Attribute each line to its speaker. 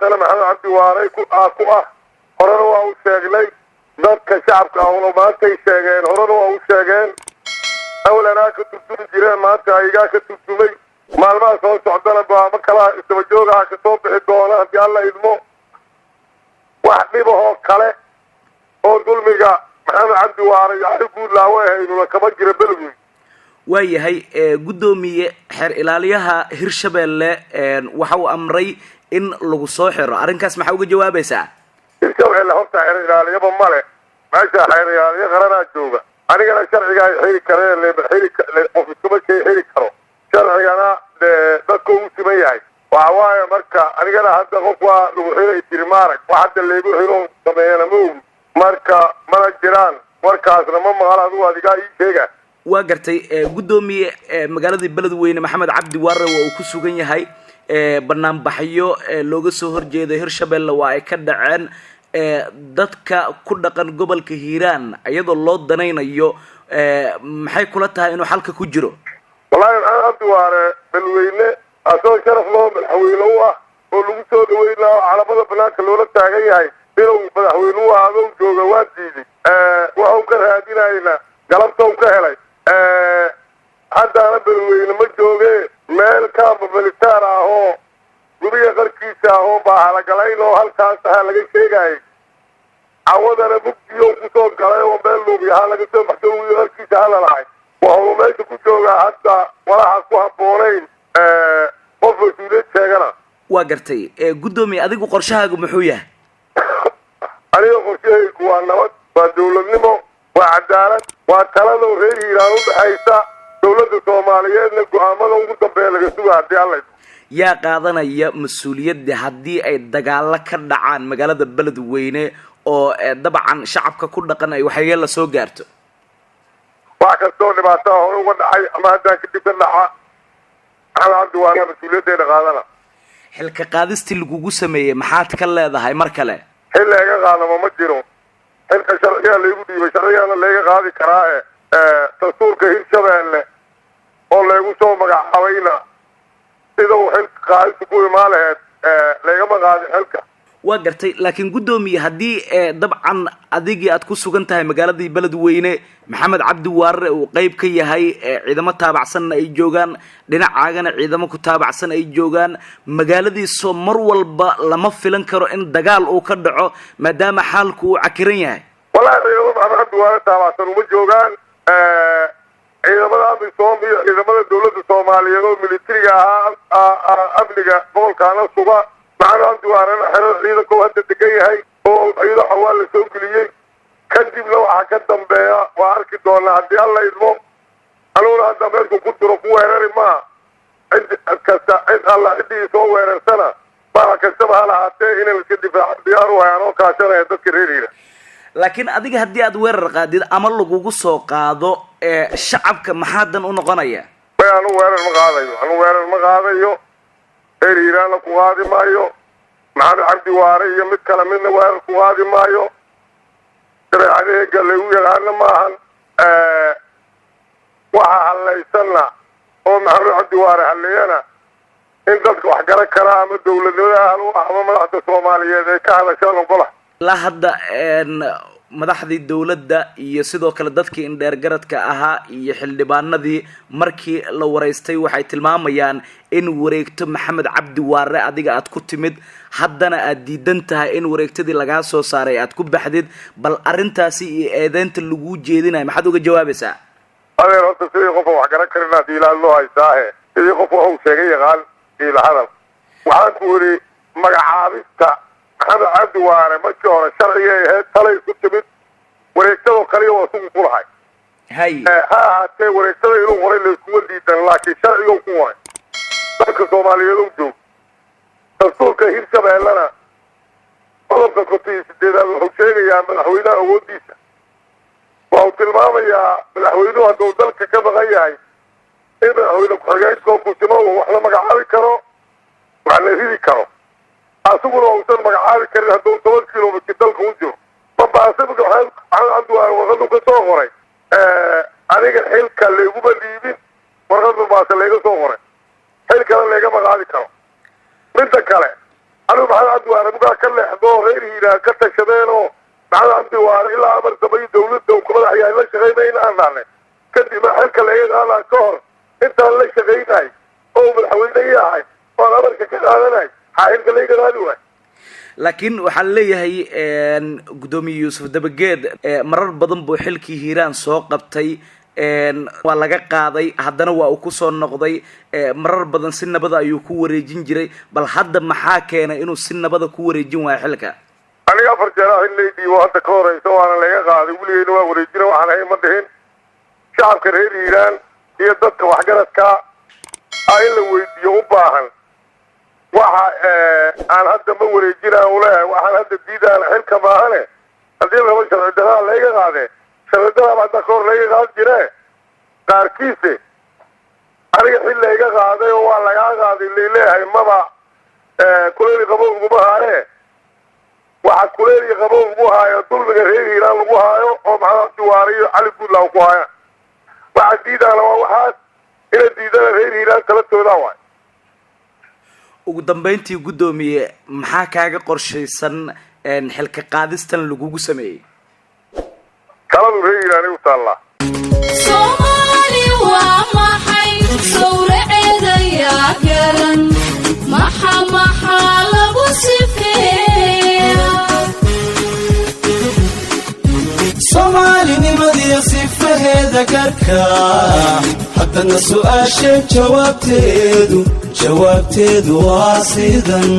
Speaker 1: أنا محمد عبد واري كأكوا هرنا وأوشاجلي ذات كشعب كأولا ما تيشاجين هرنا وأوشاجين أولا أنا كنت جيران ما تايجا كنت تسمي معلومات صوت عندنا بمكلا استوجوها كتوب الدولة في الله يدمو واحد بيه كله هو دول ميجا محمد عبد واري يقول لا وين ولا كمان جرب بلوي
Speaker 2: waayahay gudoomiye xer ilaaliyaha Hirshabelle waxa uu amray in lagu soo xiro arinkaas maxaa uga jawaabaysaa
Speaker 1: Hirshabelle horta xer ilaaliyaba male meesha xer ilaaliyaha qarana jooga anigana sharciga ay xiri kareen qof iskuma xiri karo sharcigana dadku uu simeeyay waaye marka anigana hadda qof waa lagu xiray tirmaarag waxa leegu xiro sameeyana marka mana jiraan warkaasna ma maqal adiga ii sheega
Speaker 2: waa gartay gudoomiye magaalada Beledweyne Maxamed Cabdi Waare oo ku sugan yahay barnaamijyo looga soo horjeedo Hirshabelle waa ay ka dhaceen dadka ku dhaqan gobolka Hiiraan iyadoo loo danaynayo maxay kula tahay inuu xalka ku jiro
Speaker 1: wallahi Cabdi Waare Beledweyne asoo sharaf loo madaxweyne oo lagu soo dhaweeyay calamada banaanka loola taagan yahay inuu madaxweynuhu aado jooga waa diiday waxa uu ka raadinayna galabta uu ka helay hadda ana Beledweyne ma jooge meel ka militaar ah oo guriga qarkiisa oo baa la galay oo halkaas laga sheegay awadana bugtiyo ku soo galay oo meel luubiyaha laga soo baxday halkiisa hala lahay waxa uu meesha ku joogaa hadda walaha ku haboonayn qof wasiilad sheegana
Speaker 2: waa gartay gudoomiye adigu qorshahaagu muxuu yahay
Speaker 1: aniga qorshahaygu waa nabad waa dawladnimo waa cadaalad waa talada reer Hiiraan u dhaxaysa dawladda Soomaaliyeedna go'aamada ugu dambeeya laga sugaa hadii Allah
Speaker 2: yaa qaadanaya mas'uuliyadda hadii ay dagaal ka dhacaan magaalada Beledweyne oo dabcan shacabka ku dhaqan ay waxay la soo gaarto
Speaker 1: wax kastoo dhibaato hore uga dhacay ama hadda ka dib dhaca Cabdi Waare mas'uuliyadda qaadana
Speaker 2: xilka qaadistii lagu sameeyay maxaad ka leedahay mar kale
Speaker 1: xil laga qaadamo ma jiro xilka sharciga lagu dhiibay sharcigana laga qaadi karaa dastuurka Hirshabelle oo lagu soo magacaabayna sidoo xilka qaadis ku imaaleed laga magacaabay xilka
Speaker 2: waa gartay laakiin gudoomiye hadii dabcan adigii aad ku sugan tahay magaalada Beledweyne Maxamed Cabdi Waare oo qayb ka yahay ciidamo taabacsan ay joogan dhinacaagana ciidamo ku taabacsan ay joogan magaaladii soo mar walba lama filan karo in dagaal uu ka dhaco maadaama xaalku uu cakiran yahay
Speaker 1: wallahi Maxamed Cabdi Waare taabacsan uma joogan ciidamada ciidamada dawladda Soomaaliyeed oo militariga amniga gobolkaana suga Maxamed Cabdi Waare xero ciidanka hadda degan yahay oo ciidan xawaal soo galiyay kadibna waxa ka dambeeya waa arki doonaa hadii Allah idmo anuuna hadda meesha ku jiro ku weerari ma cid Allah idii soo weerarsana baa kastaba halaatee inay iska difaac diyaar u hayaan oo kaashanaya dadka reer Hiiraan
Speaker 2: laakiin adiga hadii aad weerar qaadid ama lagugu soo qaado shacabka maxaadan u noqonaya
Speaker 1: anu weerar ma qaadayo reer Hiiraan ku qaadi maayo Maxamed Cabdi Waare iyo mid kale midna weerar ku qaadi maayo adeega lagu yaqaan maahan waxa haleysana oo Maxamed Cabdi Waare haleeyana in dadku wax garan kara ama dawladnimada ama madaxda Soomaaliyeed ay ka hadashaan golaha
Speaker 2: la hadda madaxdii dawladda iyo sidoo kale dadkii indheer garadka ahaa iyo xildhibaanadii markii la wareystay waxay tilmaamayaan in wareegto Maxamed Cabdi Waare adiga aad ku timid haddana aad diidan tahay in wareegtadii laga soo saaray aad ku baxdid bal arintaasi iyo eedeynta lagu jeedinay maxaad uga jawaabaysaa
Speaker 1: adeer horta sidii qof wax garan karina diilaan loo haystaa sidii qof uu sheegay yaqaan ila hadal waxaan ku wari magacaabista Maxamed Cabdi Waare ma jiro sharciga ee talay ku timid wareegtado kaliya oo suuq ku lahay haatee wareegtada inuu horay la isku diidan laakiin sharciga ku waray dadka Soomaaliyeed oo joog dastuurka Hirshabelle qodobka 38 wuxuu sheegayaa madaxweynaha awoodiisa waa tilmaamayaa madaxweynuhu hadduu dalka ka maqan yahay in madaxweyne ku-xigeenka ku simo wax la magacaabi karo wax la ridi karo asuguna uusan magacaabi karin hadduu 10 kiiloomitir dalka u jiro mabaasibka Maxamed Cabdi Waare warqadu ka soo qoray aniga xilka lagu dhiibin warqadu baas laga soo qoray xilka laga magacaabi karo midda kale أنا محمد عبد الوهاب مقا كل حضور غيره إلى كتا شبينه محمد عبد الوهاب إلا أمر سبي دولته وكما حيا إلا شغينين أنا كدي ما حلك العيد على كور أنت اللي شغيناي أو بالحويني إياهاي وأنا أمرك كذا حاحلك اللي قدادوه
Speaker 2: laakiin waxaan leeyahay gudoomiye Yuusuf Dabageed marar badan buu xilkii Hiiraan soo qabtay waa laga qaaday haddana waa uu ku soo noqday marar badan si nabad ayuu ku wareejin jiray bal hadda maxaa keenay inuu si nabad ku wareejin waayo xilka
Speaker 1: aniga afar jeer ah leedii waa hadda ka horeyso waana laga qaaday waligeena waa wareejin waxaan hay ma dhihin shacabka reer Hiiraan iyo dadka waxgaradka ay la weydiyo u baahan waxa aan hadda ma wareejinaa u leeyahay waxaan hadda diidaan xilka maahane haddii laba sharci darraa laga qaaday sharci darraa hadda ka hor laga qaadi jiray qaarkiise aniga xil laga qaaday oo waa laga qaaday leeyahay maba kuleeli qabow ugu haare waxa kuleeli qabow ugu haayo dulmiga reer Hiiraan lagu haayo oo maxamed Duwaariyo cali guulaw ku haayo waxa diidaan waa waxaas ina diidaan reer Hiiraan kala toodaa waay
Speaker 2: ugu dambeyntii gudoomiye maxaa kaaga qorshaysan xilka qaadistan lagu sameeyay
Speaker 1: kaladu reer Hiiraan u taala
Speaker 3: Soomaali waa maxay sawraceeda yaa garan maxaa lagu sifeeyaa
Speaker 4: Soomaalinimada sifaheeda garka haddana su'aasha jawaabteedu waa sidan